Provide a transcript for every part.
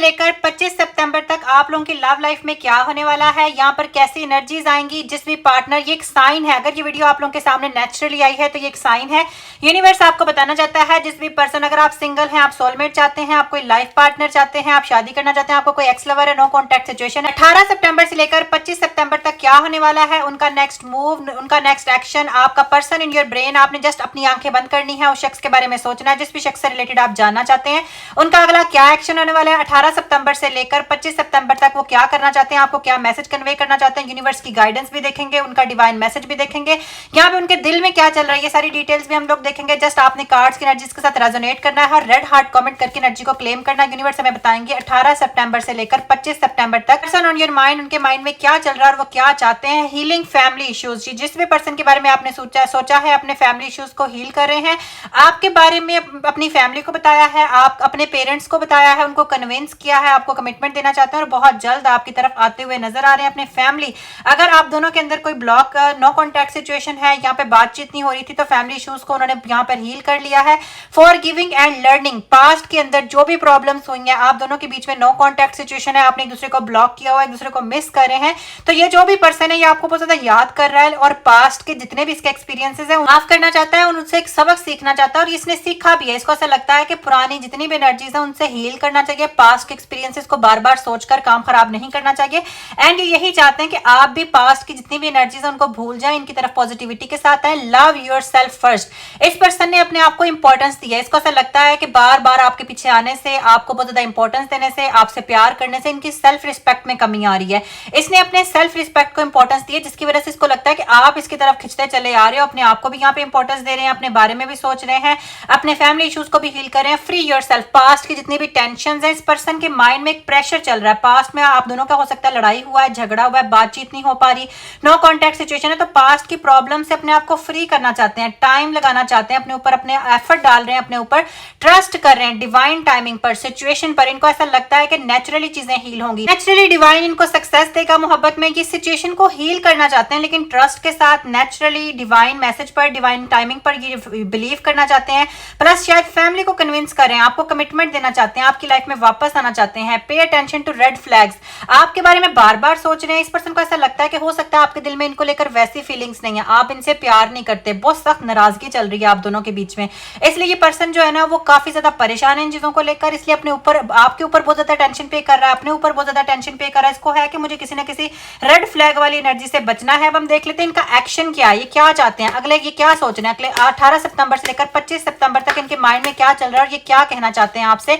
लेकर 25 सितंबर तक आप लोगों की लव लाइफ में क्या होने वाला है, यहाँ पर कैसी एनर्जीज आएंगी, जिस भी पार्टनर, ये एक साइन है। अगर ये वीडियो आप लोगों के सामने नेचुरली आई है तो ये एक साइन है। यूनिवर्स आपको बताना चाहता है, जिस भी पर्सन, अगर आप सिंगल हैं, आप सोलमेट चाहते हैं, आप कोई लाइफ पार्टनर चाहते हैं, आप शादी करना चाहते हैं, आपको कोई एक्स लवर है, नो कॉन्टैक्ट सिचुएशन है, 18 सितंबर से लेकर 25 सितंबर तक क्या होने वाला है, उनका नेक्स्ट मूव, उनका नेक्स्ट एक्शन, आपका पर्सन इन योर ब्रेन, आपने जस्ट अपनी आंखें बंद करनी है, उस शख्स के बारे में सोचना है, जिस भी शख्स से रिलेटेड आप जानना चाहते हैं, उनका अगला क्या एक्शन होने वाला है। 18 सितंबर से लेकर 25 सितंबर तक वो क्या करना चाहते हैं, आपको क्या मैसेज कन्वे करना चाहते हैं, यूनिवर्स की गाइडेंस भी देखेंगे, उनका डिवाइन मैसेज भी देखेंगे, यहाँ पे उनके दिल में क्या चल रहा है, ये सारी डिटेल्स भी हम लोग देखेंगे। जस्ट आपने कार्ड्स की एनर्जीज के साथ रेजोनेट करना है और रेड हार्ट कमेंट करके एनर्जी को क्लेम करना है। यूनिवर्स हमें बताएंगे 18 सितंबर से लेकर 25 सितंबर तक पर्सन ऑन योर माइंड, उनके माइंड में क्या चल रहा है और वो क्या चाहते हैं। हीलिंग फैमिली इश्यूज, जिस भी पर्सन के बारे में आपने सोचा है, अपने फैमिली इश्यूज को हील कर रहे हैं, आपके बारे में अपनी फैमिली को बताया है, आप अपने पेरेंट्स को बताया है, उनको कन्विंस किया है, आपको कमिटमेंट देना चाहते हैं और बहुत जल्द आपकी तरफ आते हुए नजर आ रहे हैं अपने फैमिली। अगर आप दोनों के अंदर कोई ब्लॉक, नो कॉन्टैक्ट सिचुएशन है, यहाँ पे बातचीत नहीं हो रही थी, तो फैमिली इश्यूज को उन्होंने यहाँ पर हील कर लिया है। For giving and learning, past के अंदर जो भी प्रॉब्लम्स हुई हैं, आप दोनों के बीच में नो कॉन्टैक्ट सिचुएशन है, आपने एक दूसरे को ब्लॉक किया हुआ है, एक दूसरे को मिस कर रहे हैं, तो ये जो भी पर्सन है ये आपको बहुत ज्यादा याद कर रहा है और पास्ट के जितने भी इसके एक्सपीरियंसेस है माफ करना चाहता है, उनसे एक सबक सीखना चाहता है और इसने सीखा भी है। इसको ऐसा लगता है कि पुरानी जितनी भी एनर्जीज है उनसे हील करना चाहिए, पास्ट के एक्सपीरियंसेस को बार बार सोचकर काम खराब नहीं करना चाहिए। एंड यही चाहते हैं कि आप भी पास्ट की जितनी भी एनर्जीज है उनको भूल जाएं, इनकी तरफ पॉजिटिविटी के साथ आए। लव योर सेल्फ फर्स्ट, इस पर्सन ने अपने आप को इंपॉर्टेंस दिया है। इसको ऐसा लगता है कि बार बार आपके पीछे आने से, आपको बहुत ज्यादा इंपॉर्टेंस देने से, आपसे प्यार करने से इनकी सेल्फ रिस्पेक्ट में कमी आ रही है। इसने अपने सेल्फ रिस्पेक्ट को इंपॉर्टेंस दी है, जिसकी वजह से इसको लगता है कि आप इसकी तरफ खिंचते चले आ रहे हो, अपने आप को भी यहाँ पे इंपॉर्टेंस दे रहे हैं, अपने बारे में भी सोच रहे हैं, अपने फैमिली इश्यूज को भी हील कर रहे हैं। फ्री योर सेल्फ, पास्ट की जितनी भी टेंशन है, इस पर्सन के माइंड में एक प्रेशर चल रहा है, पास्ट में आप दोनों का हो सकता है लड़ाई हुआ है, झगड़ा हुआ है, बातचीत नहीं हो पा रही, नो कॉन्टैक्ट सिचुएशन है, तो पास्ट की प्रॉब्लम से अपने आप को फ्री करना चाहते हैं, टाइम लगाना चाहते हैं अपने ऊपर, अपने एफर्ट डाल रहे हैं, अपने ऊपर ट्रस्ट कर रहे हैं डिवाइन टाइमिंग पर, सिचुएशन पर। इनको ऐसा लगता है कि नेचुरली चीजें हील होंगी, नेचुरली डिवाइन इनको सक्सेस देगा मोहब्बत में। ये सिचुएशन को हील करना चाहते हैं, लेकिन ट्रस्ट के साथ, नेचुरली डिवाइन मैसेज पर, डिवाइन टाइमिंग पर ये बिलीव करना चाहते हैं। प्लस शायद फैमिली को कन्विंस करें, आपको कमिटमेंट देना चाहते हैं, आपकी लाइफ में वापस आना चाहते हैं। Pay attention to red flags, आपके बारे में बार बार सोच रहे हैं। इस पर्सन को ऐसा लगता है कि हो सकता है आपके दिल में इनको लेकर वैसी फीलिंग्स नहीं है, आप इनसे प्यार नहीं करते, बहुत सख्त नाराजगी चल रही है आप दोनों के बीच में। इसलिए ये पर्सन जो है ना वो काफी ज्यादा परेशान है इन चीजों को लेकर, इसलिए अपने ऊपर, आपके ऊपर बहुत ज्यादा टेंशन पे कर रहा है, अपने ऊपर बहुत ज्यादा टेंशन पे कर रहा है। इसको है कि मुझे किसी ना किसी रेड फ्लैग वाली एनर्जी से बचना है। अब हम देख लेते हैं इनका एक्शन क्या है, ये क्या चाहते हैं, अगले ये क्या सोच रहे हैं, अगले 18 सितंबर से लेकर 25 सितंबर तक इनके माइंड में क्या चल रहा है और ये क्या कहना चाहते हैं आपसे।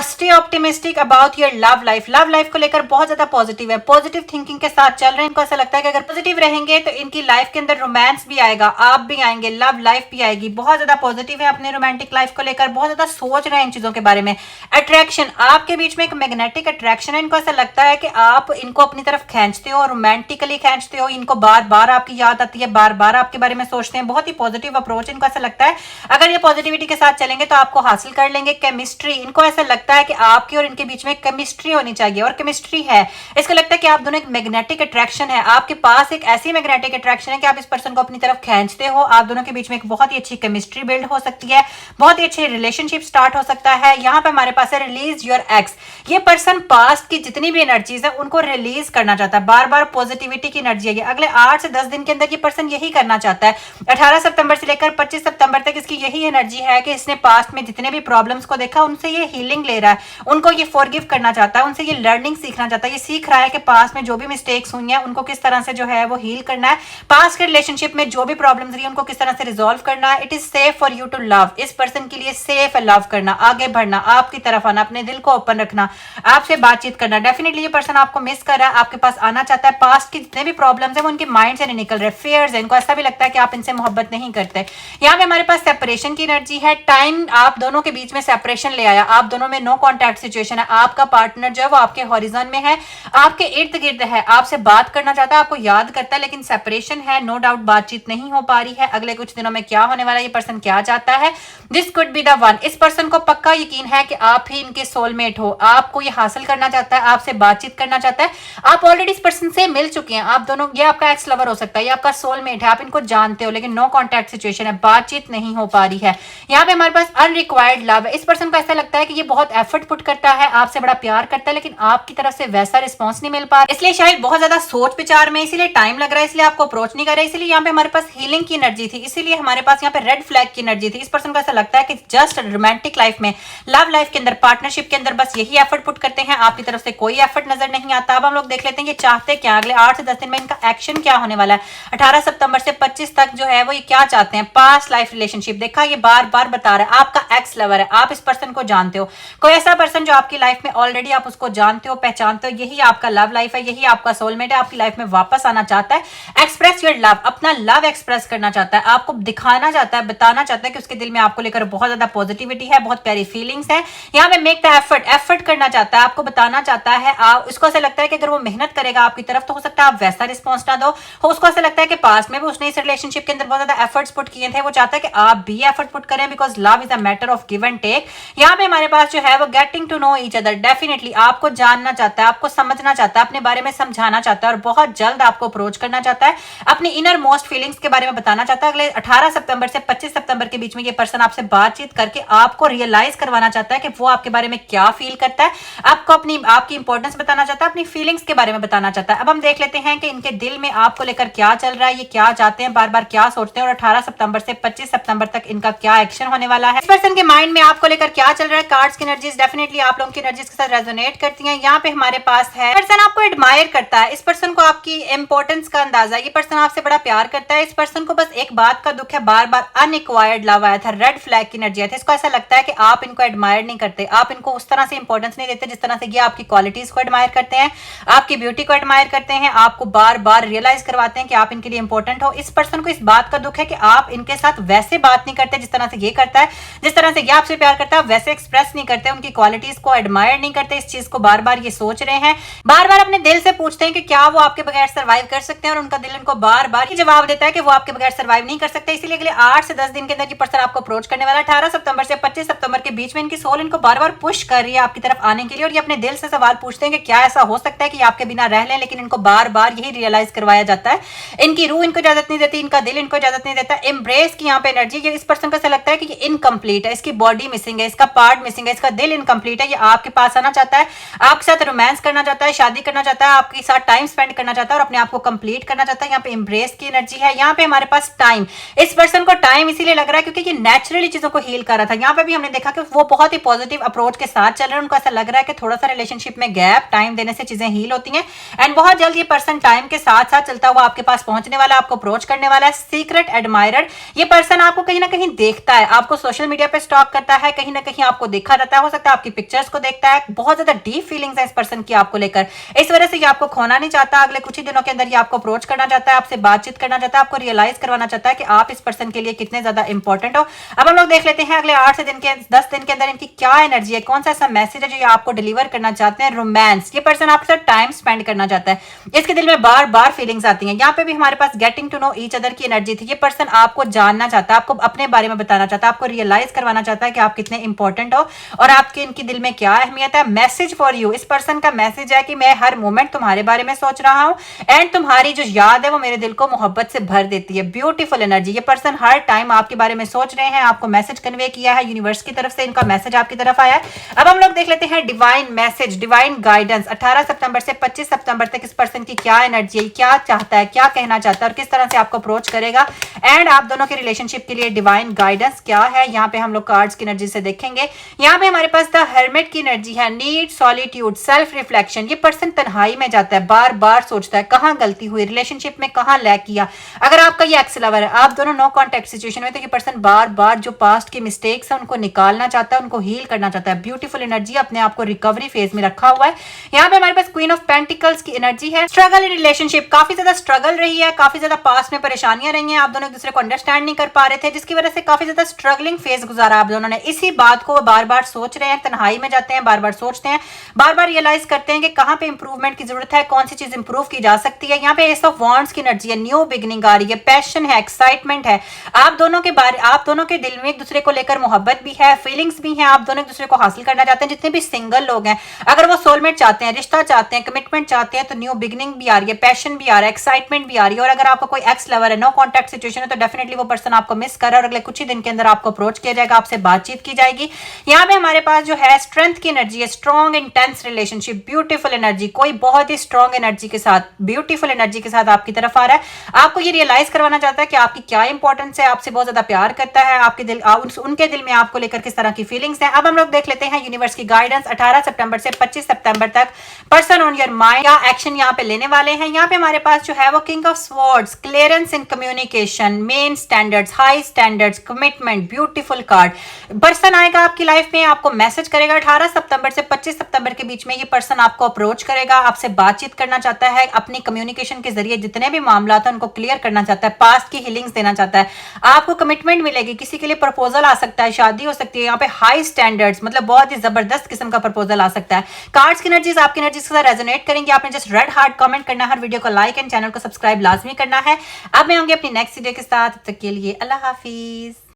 Stay optimistic about your love life, love life को लेकर बहुत ज्यादा पॉजिटिव है, पॉजिटिव थिंकिंग के साथ चल रहे हैं। इनको ऐसा लगता है कि अगर पॉजिटिव रहेंगे तो इनकी लाइफ के अंदर रोमांस भी आएगा, आप भी आएंगे, लव लाइफ भी आएगी। बहुत ज्यादा पॉजिटिव है अपने रोमांटिक लाइफ को लेकर, बहुत ज्यादा सोच रहे हैं इन चीजों के बारे में। अट्रैक्शन, आपके बीच में एक मैग्नेटिक अट्रैक्शन है। इनको ऐसा लगता है कि आप इनको अपनी तरफ खींचते हो, रोमांटिकली खींचते हो, इनको बार बार आपकी याद आती है, बार बार आपके बारे में सोचते हैं। बहुत ही पॉजिटिव अप्रोच, इनको ऐसा लगता है अगर ये पॉजिटिविटी के साथ चलेंगे तो आपको हासिल कर लेंगे। केमिस्ट्री, इनको ऐसा लगता है कि आपकी और इनके बीच में केमिस्ट्री होनी चाहिए और केमिस्ट्री है। इसको लगता है कि आप दोनों एक मैग्नेटिक अट्रैक्शन है, आपके पास एक ऐसी मैग्नेटिक अट्रैक्शन है कि आप इस पर्सन को अपनी तरफ खींचते हो। आप दोनों के बीच में एक बहुत ही अच्छी केमिस्ट्री बिल्ड हो सकती है, बहुत ही अच्छी रिलेशनशिप स्टार्ट हो सकता है। यहाँ पे हमारे पास है रिलीज योर एक्स, ये पर्सन पास्ट की जितनी भी एनर्जीज है उनको रिलीज करना चाहता है, बार बार पॉजिटिविटी की एनर्जी है। अगले 8 से 10 दिन के अंदर ये पर्सन यही करना चाहता है। 18 सितंबर से लेकर 25 सितंबर तक इसकी यही एनर्जी है कि इसने पास्ट में जितने भी प्रॉब्लम्स को देखा उनसे ये हीलिंग ले रहा है, उनको ये फॉरगिव करना चाहता है, उनसे ये लर्निंग सीखना चाहता है। ये सीख रहा है कि पास्ट में जो भी मिस्टेक्स हुई हैं उनको किस तरह से जो है वो हील करना है, पास्ट के रिलेशनशिप में जो भी प्रॉब्लम्स रही उनको किस तरह से रिजॉल्व करना है। It is safe for you to love, इस पर्सन के लिए सेफ है लव करना, आगे बढ़ना, आपकी तरफ आना, अपने दिल को ओपन रखना, आपसे बातचीत करना। डेफिनेटली ये पर्सन आपको मिस कर रहा है, आपके पास आना चाहता है। पास्ट की जितने भी प्रॉब्लम्स है वो उनके माइंड से नहीं निकल रहे, फेयर्स है, इनको ऐसा भी लगता है कि आप इनसे मोहब्बत नहीं करते। यहाँ पे हमारे पास सेपरेशन की एनर्जी है, टाइम आप दोनों के बीच में सेपरेशन ले आया, आप दोनों में नो कॉन्टैक्ट सिचुएशन है, आपका पार्टनर जो है वो आपके हॉरिजॉन में है, आपके इर्द गिर्द है, आपसे बात करना चाहता है, आपको याद करता है, लेकिन सेपरेशन है, नो डाउट बातचीत नहीं हो पा रही है। अगले कुछ दिनों में क्या होने वाला है, ये पर्सन क्या चाहता है, this could be the one. इस पर्सन को पक्का यकीन है कि आप ही इनके सोलमेट हो, आपको ये हासिल करना चाहता है, आपसे बातचीत करना चाहता है। आप ऑलरेडी इस पर्सन से मिल चुके हैं, आप दोनों, ये आपका एक्स लवर हो सकता है, ये आपका सोलमेट है, आप इनको जानते हो, लेकिन नो कॉन्टैक्ट सिचुएशन है, बातचीत नहीं हो पा रही है। यहाँ पे हमारे पास अनरिक्वायर्ड लव है। इस पर्सन को ऐसा लगता है कि ये बहुत बहुत एफर्ट पुट करता है, आपसे बड़ा प्यार करता है, लेकिन आपकी तरफ से वैसा रिस्पॉन्स नहीं मिल पा रहा, इसलिए शायद बहुत ज्यादा सोच विचार में, इसीलिए टाइम लग रहा है, इसलिए आपको अप्रोच नहीं कर रहा है। इसलिए यहाँ पे हमारे पास हीलिंग की एनर्जी थी, इसीलिए हमारे पास यहाँ पे रेड फ्लैग की एनर्जी थी। इस पर्सन को ऐसा लगता है कि जस्ट रोमांटिक लाइफ में, लव लाइफ के अंदर, पार्टनरशिप के अंदर बस यही एफर्ट पुट करते हैं, आपकी तरफ से कोई एफर्ट नजर नहीं आता। अब हम लोग देख लेते हैं कि चाहते क्या, अगले 8 से 10 दिन में इनका एक्शन क्या होने वाला है। 18 सितंबर से 25 तक जो है वो ये क्या चाहते हैं, पास्ट लाइफ रिलेशनशिप। देखा, ये बार बार बता रहा है, आपका एक्स लवर है, आप इस पर्सन को जानते हो, कोई ऐसा पर्सन जो आपकी लाइफ में ऑलरेडी आप उसको जानते हो, पहचानते हो, यही आपका लव लाइफ है, यही आपका सोलमेट है, आपकी लाइफ में वापस आना चाहता है, एक्सप्रेस योर लव, अपना लव एक्सप्रेस करना चाहता है, आपको दिखाना चाहता है, बताना चाहता है कि उसके दिल में आपको लेकर बहुत ज्यादा पॉजिटिविटी है, बहुत प्यारी फीलिंग्स है। यहाँ पे मेक द एफर्ट करना चाहता है, आपको बताना चाहता है। आप उसको ऐसा लगता है कि अगर वो मेहनत करेगा आपकी तरफ तो हो सकता है आप वैसा रिस्पॉन्स ना दो। उसको ऐसा लगता है कि पास में भी उसने इस रिलेशनशिप के अंदर बहुत ज्यादा एफर्ट्स पुट किए थे, वो चाहता है कि आप भी एफर्ट पुट करें, because love is a matter of give and take. यहाँ पे हमारे पास जो है वो getting to know each other, definitely आपको जानना चाहता है, आपको समझना चाहता है, अपने बारे में समझाना चाहता है और बहुत जल्द आपको अप्रोच करना चाहता है, अपनी इनर मोस्ट फीलिंग्स के बारे में बताना चाहता है। अगले 18 सितंबर से 25 सितंबर के बीच में ये पर्सन आपसे बातचीत करके आपको रियलाइज करवाना चाहता है कि वो आपके बारे में क्या फील करता है, आपको आपकी इंपॉर्टेंस बताना चाहता है, अपनी फीलिंग्स के बारे में बताना चाहता है। अब हम देख लेते हैं कि इनके दिल में आपको लेकर क्या चल रहा है, ये क्या चाहते हैं, बार बार क्या सोचते हैं और 18 सितंबर से 25 सितंबर तक इनका क्या एक्शन होने वाला है। इस पर्सन के माइंड में आपको लेकर क्या चल रहा है। कार्ड्स की एनर्जीज डेफिनेटली आप लोगों की एनर्जीज के साथ रेजोनेट करती हैं। यहाँ पे हमारे पास है, पर्सन आपको एडमायर करता है, इस पर्सन को आपकी इंपॉर्टेंस का अंदाजा, ये पर्सन आपसे बड़ा प्यार करता है। इस पर्सन को बस एक बात का दुख है, बार बार अनइक्वायर्ड लव आया था, रेड फ्लैग की एनर्जी आई थी। इसको ऐसा लगता है कि आप इनको एडमायर नहीं करते, आप इनको उस तरह से इंपॉर्टेंस नहीं देते जिस तरह से ये आपकी क्वालिटीज को एडमायर करते हैं, आपकी ब्यूटी को एडमायर करते हैं, आपको बार बार रियलाइज करवाते हैं कि आप इनके लिए इंपॉर्टेंट हो। इस पर्सन को इस बात का दुख है कि आप इनके साथ वैसे बात नहीं करते जिस तरह से ये करता है, जिस तरह से ये आपसे प्यार करता है वैसे एक्सप्रेस नहीं करते, उनकी क्वालिटीज को एडमायर नहीं करते। इस चीज को बार बार ये सोच रहे हैं, बार बार अपने दिल से पूछते हैं कि क्या वो आपके बगैर सर्वाइव कर सकते हैं, और उनका दिल उनको बार बार ये जवाब देता है कि वो आपके बगैर सर्वाइव नहीं कर सकते। इसीलिए अगले 8 से 10 दिन के अंदर ये पर्सन आपको अप्रोच करने वाला है। 18 सितंबर से 25 सितंबर के बीच में इनकी सोल इनको बार बार पुश कर रही है आपकी तरफ आने के लिए, और ये अपने दिल से सवाल पूछते हैं कि क्या ऐसा हो सकता है कि आपके बिना रह लें, लेकिन इनको बार बार यही रियलाइज करवाया जाता है, इनकी रूह इनको इजाजत नहीं देती, इनका दिल इनको इजाजत नहीं देता। एम्ब्रेस की यहाँ पे एनर्जी, ये इस पर्सन को ऐसा लगता है कि ये इनकम्प्लीट है, इसकी बॉडी मिसिंग है, इसका पार्ट मिसिंग है, इसका दिल इनकम्प्लीट है। ये आपके पास आना चाहता है, आपके साथ रोमांस करना चाहता है, शादी करना चाहता है, आपके साथ टाइम स्पेंड करना चाहता है और अपने आप को कंप्लीट करना चाहता है। यहाँ पे एम्ब्रेस की एनर्जी है। यहाँ पे हमारे पास टाइम, इस पर्सन को टाइम इसीलिए लग रहा है क्योंकि ये नेचुरली चीजों को हील कर रहा था। यहाँ पे भी हमने देखा कि वो बहुत ही पॉजिटिव अप्रोच के साथ चल रहे हैं, उनको ऐसा लग रहा है कि थोड़ा सा रिलेशनशिप में गैप, टाइम देने से चीजें हील होती हैं, एंड बहुत जल्द ये पर्सन टाइम के साथ साथ चलता हुआ आपके पास पहुंचने वाला है, आपको अप्रोच करने वाला है। सीक्रेट एडमायरर, ये पर्सन आपको कहीं ना कहीं देखता है, आपको सोशल मीडिया पे स्टॉक करता है, कहीं ना कहीं आपको देखा रहता है, हो सकता है आपकी पिक्चर्स को देखता है, बहुत ज्यादा डीप फीलिंग्स है इस पर्सन की आपको लेकर, इस वजह से ये आपको खोना नहीं चाहता। अगले कुछ ही दिनों के अंदर ये आपको अप्रोच करना चाहता है, आपसे बातचीत करना चाहता है, आपको रियलाइज करवाना चाहता है कि आप इस पर्सन के लिए कितने ज्यादा इंपॉर्टेंट हो। अब हम लोग देख लेते हैं अगले 8 से 10 दिन के अंदर इनकी क्या एनर्जी है, कौन सा ऐसा मैसेज है जो ये आपको डिलीवर करना चाहते हैं। रोमांस, ये पर्सन आपके साथ टाइम स्पेंड करना चाहता है, इसके दिल में बार बार फीलिंग्स आती हैं। यहाँ पे भी हमारे पास getting to know each other की एनर्जी थी। ये पर्सन आपको जानना चाहता है, आपको अपने बारे में बताना चाहता है, आपको रियलाइज करवाना चाहता है कि आप कितने इंपॉर्टेंट हो और आपके इनकी दिल में क्या अहमियत है। मैसेज फॉर यू, इस पर्सन का मैसेज है कि मैं हर मोमेंट तुम्हारे बारे में सोच रहा हूं, एंड तुम्हारी जो याद है वो मेरे दिल को मोहब्बत से भर देती है। ब्यूटीफुल एनर्जी, ये पर्सन हर टाइम आपके बारे में सोच रहे हैं, आपको मैसेज कन्वे किया है, यूनिवर्स की तरफ से इनका मैसेज आपकी तरफ आया है। अब हम लोग देख लेते हैं डिवाइन मैसेज, डिवाइन गाइडेंस। 18 सितंबर से 25 सितंबर तक इस पर्सन की क्या एनर्जी है, क्या चाहता है, क्या कहना चाहता है और किस तरह से आपको अप्रोच करेगा, एंड आप दोनों के रिलेशनशिप के लिए डिवाइन गाइडेंस क्या है। यहाँ पे हम लोग कार्ड्स की एनर्जी से देखेंगे। यहाँ पे हमारे पास द हर्मिट की एनर्जी है, नीड, सॉलिट्यूड, सेल्फ रिफ्लेक्शन। ये पर्सन तन्हाई में जाता है, बार बार सोचता है कहाँ गलती हुई, रिलेशनशिप में कहाँ लैक किया। अगर आपका ये एक्स लवर है, आप दोनों नो कॉन्टेक्ट सिचुएशन में, तो ये पर्सन बार बार जो पास्ट के मिस्टेक्स है उनको निकालना चाहता है, उनको हील करना चाहता है। ब्यूटीफुल एनर्जी, अपने आप को रिकवरी फेज में रखा हुआ है। यहाँ पे हमारे पास क्वीन ऑफ पेंटिकल्स की एनर्जी है। स्ट्रगल इन रिलेशनशिप, काफी ज्यादा स्ट्रगल रही है, काफी ज्यादा पास्ट में परेशानियां रही हैं, आप दोनों एक दूसरे को अंडरस्टैंड नहीं कर पा रहे थे, जिसकी वजह से काफी ज्यादा स्ट्रगलिंग फेज गुजारा आप दोनों ने। इसी बात को बार बार सोच रहे हैं, तन्हाई में जाते हैं, बार बार सोचते हैं, बार बार रियलाइज करते हैं कि कहाँ पे इंप्रूवमेंट की जरूरत है, कौन सी चीज इंप्रूव की जा सकती है। यहाँ पे एस ऑफ वांड्स की एनर्जी है, न्यू बिगिनिंग आ रही है, पैशन है, एक्साइटमेंट है, आप दोनों के दिल में एक दूसरे को लेकर मोहब्बत भी है, फीलिंग्स भी है, आप दोनों एक दूसरे को हासिल करना चाहते हैं। जितने भी सिंगल लोग हैं, अगर वो सोलमेट चाहते हैं, रिश्ता चाहते हैं, कमिटमेंट चाहते हैं, तो न्यू बिगिनिंग भी आ रही है, पैशन भी आ रहा है, एक्साइटमेंट भी आ रही है। और अगर आपको कोई एक्स लवर है, नो कॉन्टैक्ट सिचुएशन है, तो डेफिनेटली वो पर्सन आपको मिस कर रहा है और अगले कुछ ही दिन के अंदर आपको अप्रोच किया जाएगा, आपसे बातचीत की जाएगी। यहाँ पे हमारे पास जो है स्ट्रेंथ की एनर्जी है, strong intense relationship, beautiful energy, कोई बहुत ही स्ट्रॉन्ग एनर्जी के साथ, ब्यूटीफुल एनर्जी के साथ आपकी तरफ आ रहा है। आपको ये रियलाइज करवाना चाहता है कि आपकी क्या इंपॉर्टेंस है, आपसे बहुत ज्यादा प्यार करता है, आपके दिल उनके दिल में आपको लेकर किस तरह की फीलिंग्स हैं। अब हम लोग देख लेते हैं यूनिवर्स की गाइडेंस 18 सितंबर से 25 सितंबर तक पर्सन ऑन योर माइंड क्या एक्शन यहाँ पे लेने वाले हैं। यहाँ पे हमारे पास जो है वो king of swords, clearance in communication, main standards, high standards, commitment, beautiful card. Person आएगा आपकी लाइफ में, आपको मैसेज करेगा 18 सितंबर से 25 सितंबर के बीच में। ये पर्सन आपको अप्रोच करेगा, आपसे बातचीत करना चाहता है, अपनी कम्युनिकेशन के जरिए जितने भी मामला था उनको क्लियर करना चाहता है, पास्ट की हीलिंग्स देना चाहता है, आपको कमिटमेंट मिलेगी, किसी के लिए प्रपोजल आ सकता है, शादी हो सकती है। यहाँ पे हाई स्टैंडर्ड्स मतलब बहुत ही जबरदस्त किस्म का प्रपोजल आ सकता है। कार्ड्स की एनर्जीज आपकी एनर्जीज के साथ रेजोनेट करेंगे। आपने जस्ट रेड हार्ट कमेंट करना है, हर वीडियो को लाइक एंड चैनल को सब्सक्राइब लाजमी करना है। अब मैं होंगे अपनी नेक्स्ट वीडियो के साथ, तब तक के लिए अल्लाह हाफिज।